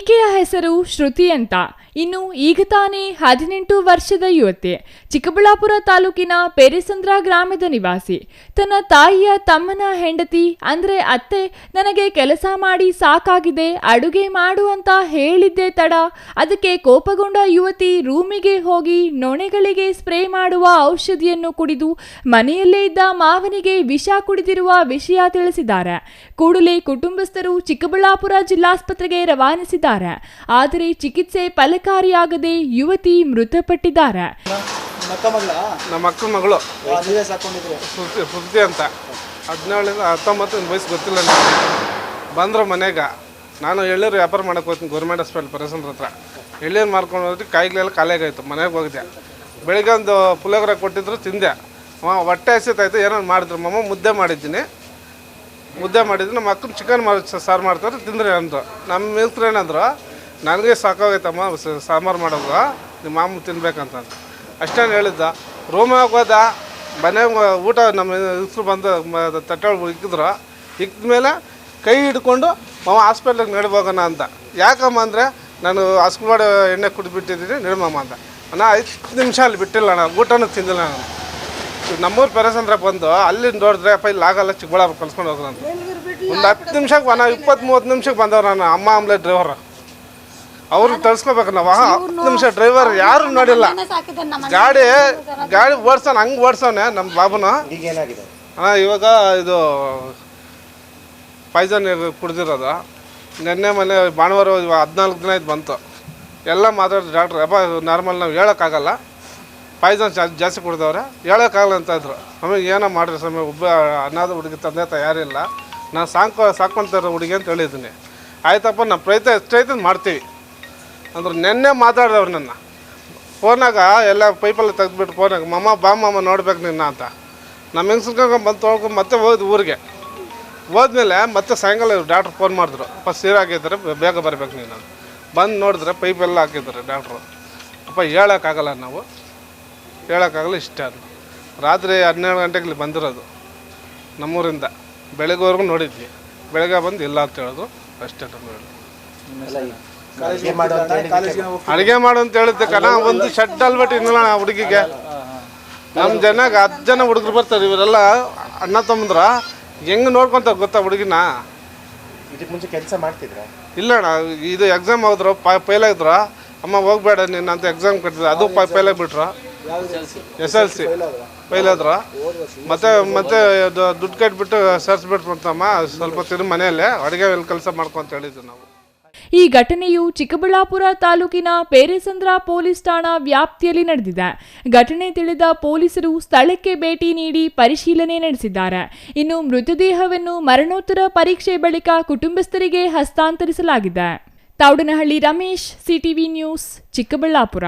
ಈಕೆಯ ಹೆಸರು ಶ್ರುತಿ ಅಂತ. ಇನ್ನು ಈಗ ತಾನೇ 18 ವರ್ಷದ ಯುವತಿ. ಚಿಕ್ಕಬಳ್ಳಾಪುರ ತಾಲೂಕಿನ ಪೇರೆಸಂದ್ರ ಗ್ರಾಮದ ನಿವಾಸಿ. ತನ್ನ ತಾಯಿಯ ತಮ್ಮನ ಹೆಂಡತಿ ಅಂದ್ರೆ ಅತ್ತೆ ನನಗೆ ಕೆಲಸ ಮಾಡಿ ಸಾಕಾಗಿದೆ, ಅಡುಗೆ ಮಾಡು ಅಂತ ಹೇಳಿದ್ದೇ ತಡ ಅದಕ್ಕೆ ಕೋಪಗೊಂಡ ಯುವತಿ ರೂಮಿಗೆ ಹೋಗಿ ನೊಣಗಳಿಗೆ ಸ್ಪ್ರೇ ಮಾಡುವ ಔಷಧಿಯನ್ನು ಕುಡಿದು ಮನೆಯಲ್ಲೇ ಇದ್ದ ಮಾವನಿಗೆ ವಿಷ ಕುಡಿದಿರುವ ವಿಷಯ ತಿಳಿಸಿದ್ದಾರೆ. ಕೂಡಲೇ ಕುಟುಂಬಸ್ಥರು ಚಿಕ್ಕಬಳ್ಳಾಪುರ ಜಿಲ್ಲಾಸ್ಪತ್ರೆಗೆ ರವಾನಿಸಿದ್ದಾರೆ. ಆದರೆ ಚಿಕಿತ್ಸೆ ಫಲಕಾರಿಯಾಗದೆ ಯುವತಿ ಮೃತಪಟ್ಟಿದ್ದಾರೆ. ನಮ್ಮ ಅಕ್ಕನ ಮಗಳು ಸುದ್ದಿ ಅಂತ 17-19 ವಯಸ್ಸು ಗೊತ್ತಿಲ್ಲ. ಬಂದರು ಮನೆಗೆ. ನಾನು ಎಳ್ಳೀರು ವ್ಯಾಪಾರ ಮಾಡಕ್ಕೆ ಹೋಗ್ತೀನಿ ಗೌರ್ಮೆಂಟ್ ಹಾಸ್ಪಿಟಲ್ ಪೇರೆಸಂದ್ರ ಹತ್ರ. ಎಳ್ಳೀರು ಮಾರ್ಕೊಂಡು ಹೋಗಿ ಕಾಯಿಗಳೆಲ್ಲ ಖಾಲಿಯಾಗಾಯ್ತು. ಮನೆಗೆ ಹೋಗಿದ್ದೆ. ಬೆಳಿಗ್ಗೆ ಒಂದು ಪುಳಿಯೋಗರೆ ಕೊಟ್ಟಿದ್ರು, ತಿಂದೆ. ಹೊಟ್ಟೆ ಹಸಿತಾಯ್ತು. ಏನಾರು ಮಾಡಿದ್ರು. ಮುದ್ದೆ ಮಾಡಿದ್ದೀನಿ. ನಮ್ಮ ಅಕ್ಕನ ಚಿಕನ್ ಸಾರು ಮಾಡ್ತಾರೆ, ತಿಂದ್ರೆ ಅಂದರು. ನಮ್ಮ ಮಿಲ್ಕ್ರು ಏನಂದ್ರು, ನನಗೆ ಸಾಕಾಗೈತಮ್ಮ ಸಾಂಬಾರು ಮಾಡೋದು, ನಿಮ್ಮ ಮಾಮ ತಿನ್ಬೇಕಂತ ಅಷ್ಟೇನು ಹೇಳಿದ್ದ. ರೂಮಿಗೆ ಹೋದ. ಮನೆಗೆ ಊಟ ನಮ್ಮ ಹೆಸರು ಬಂದು ತಟ್ಟೆಗಳು ಇಕ್ಕಿದ್ರು. ಇಕ್ಕಿದ್ಮೇಲೆ ಕೈ ಹಿಡ್ಕೊಂಡು ಮಾಮ ಹಾಸ್ಪಿಟ್ಲಿಗೆ ನಡಿಬೋಗೋಣ ಅಂತ. ಯಾಕಮ್ಮ ಅಂದರೆ ನಾನು ಹಸ್ಕೊಬಾಡ ಎಣ್ಣೆ ಕುಡಿದ್ಬಿಟ್ಟಿದ್ದೀನಿ, ನಡಿಮಮ್ಮ ಅಂತ. ನಾನು 5 ನಿಮಿಷ ಅಲ್ಲಿ ಬಿಟ್ಟಿಲ್ಲ, ನಾನು ಊಟನೂ ತಿಂದಿಲ್ಲ. ನಾನು ನಮ್ಮೂರು ಪೇರೆಸಂದ್ರ ಬಂದು ಅಲ್ಲಿ ನೋಡಿದ್ರೆ ಅಪ್ಪ ಇಲ್ಲಿ ಆಗಲ್ಲ, ಚಿಕ್ಕಬಳ್ಳಾಪುರ ಕಲ್ಸ್ಕೊಂಡು ಹೋಗೋಣ ಅಂತ. ಒಂದು 10 ನಿಮಿಷಕ್ಕೆ 20-30 ನಿಮಿಷಕ್ಕೆ ಬಂದವ್ರು. ನಾನು ಅಮ್ಮ ಆಮ್ಲೆ ಡ್ರೈವರ್ ಅವ್ರಿಗೆ ತಳ್ಸ್ಕೊಬೇಕು. ನಾವು 10 ನಿಮಿಷ ಡ್ರೈವರ್ ಯಾರು ನೋಡಿಲ್ಲ. ಗಾಡಿ ಓಡ್ಸೋಣ, ಹಂಗೆ ಓಡ್ಸೋನೆ ನಮ್ಮ ಬಾಬುನ. ಇವಾಗ ಇದು ಪಾಯ್ಸನ್ ಕುಡ್ದಿರೋದು. ನೆನ್ನೆ ಮನೆ ಭಾನುವಾರ 14 ದಿನ ಇದು ಬಂತು. ಎಲ್ಲ ಮಾತಾಡಿದ್ರು ಡಾಕ್ಟ್ರ್, ಅಪ್ಪ ನಾರ್ಮಲ್ ನಾವು ಹೇಳೋಕ್ಕಾಗಲ್ಲ, ಪಾಯ್ಸನ್ ಜಾಸ್ತಿ ಕುಡ್ದವ್ರೆ, ಹೇಳೋಕ್ಕಾಗಲ್ಲ ಅಂತ ಇದ್ರು. ನಮಗೆ ಏನೋ ಮಾಡಿರಿ ಸಮಯ ಒಬ್ಬ ಅನ್ನೋದ ಹುಡುಗಿ ತಂದೆ ಯಾರಿಲ್ಲ, ನಾನು ಸಾಕೊಂತಾರೆ ಹುಡುಗಿ ಅಂತ ಹೇಳಿದ್ದೀನಿ. ಆಯ್ತಪ್ಪ, ನಮ್ಮ ಪ್ರಯತ್ನ ಎಷ್ಟೈತೆ ಮಾಡ್ತೀವಿ ಅಂದ್ರೆ. ನೆನ್ನೆ ಮಾತಾಡಿದವ್ರು ನನ್ನ ಫೋನಾಗ ಎಲ್ಲ ಪೈಪಲ್ಲಿ ತೆಗೆದ್ಬಿಟ್ಟು ಫೋನಾಗ, ಮಾಮ ನೋಡ್ಬೇಕು ನಿನ್ನ ಅಂತ. ನಮ್ಮ ಹೆಂಗಸ್ಕೊಂಡು ಬಂದು ತೊಳ್ಕೊಂಡು ಮತ್ತೆ ಹೋದ್ ಊರಿಗೆ. ಹೋದ್ಮೇಲೆ ಮತ್ತೆ ಸಾಯಂಕಾಲ ಡಾಕ್ಟ್ರು ಫೋನ್ ಮಾಡಿದ್ರು, ಸೀರಾಗಿದ್ದಾರೆ, ಬೇಗ ಬರ್ಬೇಕು ನೀನು. ಬಂದು ನೋಡಿದ್ರೆ ಪೈಪೆಲ್ಲ ಹಾಕಿದ್ದಾರೆ ಡಾಕ್ಟ್ರು. ಅಪ್ಪ ಹೇಳೋಕ್ಕಾಗಲ್ಲ, ನಾವು ಹೇಳೋಕ್ಕಾಗಲ್ಲ ಇಷ್ಟ. ಅದು ರಾತ್ರಿ 12 ಗಂಟೆಗೆ ಬಂದಿರೋದು ನಮ್ಮೂರಿಂದ. ಬೆಳಗ್ಗೆವರೆಗೂ ನೋಡಿದ್ವಿ. ಬೆಳಗ್ಗೆ ಬಂದು ಇಲ್ಲ ಅಂತ ಹೇಳಿದ್ರು ಅಷ್ಟೇ. ಅಡುಗೆ ಮಾಡು ಅಂತ ಹೇಳಿದ್ದೆ ಕಣ. ಒಂದು ಶೆಡ್ ಅಲ್ಬಿಟ್ಟು ಇನ್ನಲ್ಲ ಹುಡುಗಿಗೆ. ನಮ್ಮ ಜನಾಗ 10 ಜನ ಹುಡುಗರು ಬರ್ತಾರೆ. ಇವರೆಲ್ಲ ಅಣ್ಣ ತಮ್ಮಂದ್ರ ಹೆಂಗೆ ನೋಡ್ಕೊತಾರೆ ಗೊತ್ತಾ ಹುಡುಗಿನ. ಮುಂಚೆ ಕೆಲಸ ಮಾಡ್ತಿದ್ರ? ಇಲ್ಲ ಅಣ್ಣ, ಇದು ಎಕ್ಸಾಮ್ ಹೋದ್ರು, ಫೇಲ್ ಆಗಿದ್ರು. ಅಮ್ಮ ಹೋಗ್ಬೇಡ ನೀನು ಅಂತ ಎಕ್ಸಾಮ್ ಕಟ್ಟಿದ್ರು, ಅದು ಫೇಲ್ ಆಗಿಬಿಟ್ರು. SLC ಫೇಲ್ ಆದ್ರು. ಮತ್ತೆ ದುಡ್ಡು ಕಟ್ಬಿಟ್ಟು ಸೇರಿಸ್ಬಿಟ್ರಂತಮ್ಮ. ಸ್ವಲ್ಪ ತಿರು ಮನೆಯಲ್ಲೇ ಅಡುಗೆ ಕೆಲಸ ಮಾಡ್ಕೊಂತ ಹೇಳಿದ್ವಿ ನಾವು. ಈ ಘಟನೆಯು ಚಿಕ್ಕಬಳ್ಳಾಪುರ ತಾಲೂಕಿನ ಪೇರೆಸಂದ್ರ ಪೊಲೀಸ್ ಠಾಣಾ ವ್ಯಾಪ್ತಿಯಲ್ಲಿ ನಡೆದಿದೆ. ಘಟನೆ ತಿಳಿದ ಪೊಲೀಸರು ಸ್ಥಳಕ್ಕೆ ಭೇಟಿ ನೀಡಿ ಪರಿಶೀಲನೆ ನಡೆಸಿದ್ದಾರೆ. ಇನ್ನು ಮೃತದೇಹವನ್ನು ಮರಣೋತ್ತರ ಪರೀಕ್ಷೆ ಬಳಿಕ ಕುಟುಂಬಸ್ಥರಿಗೆ ಹಸ್ತಾಂತರಿಸಲಾಗಿದೆ. Thoudanahalli Ramesh, CTV news, Chikkaballapur.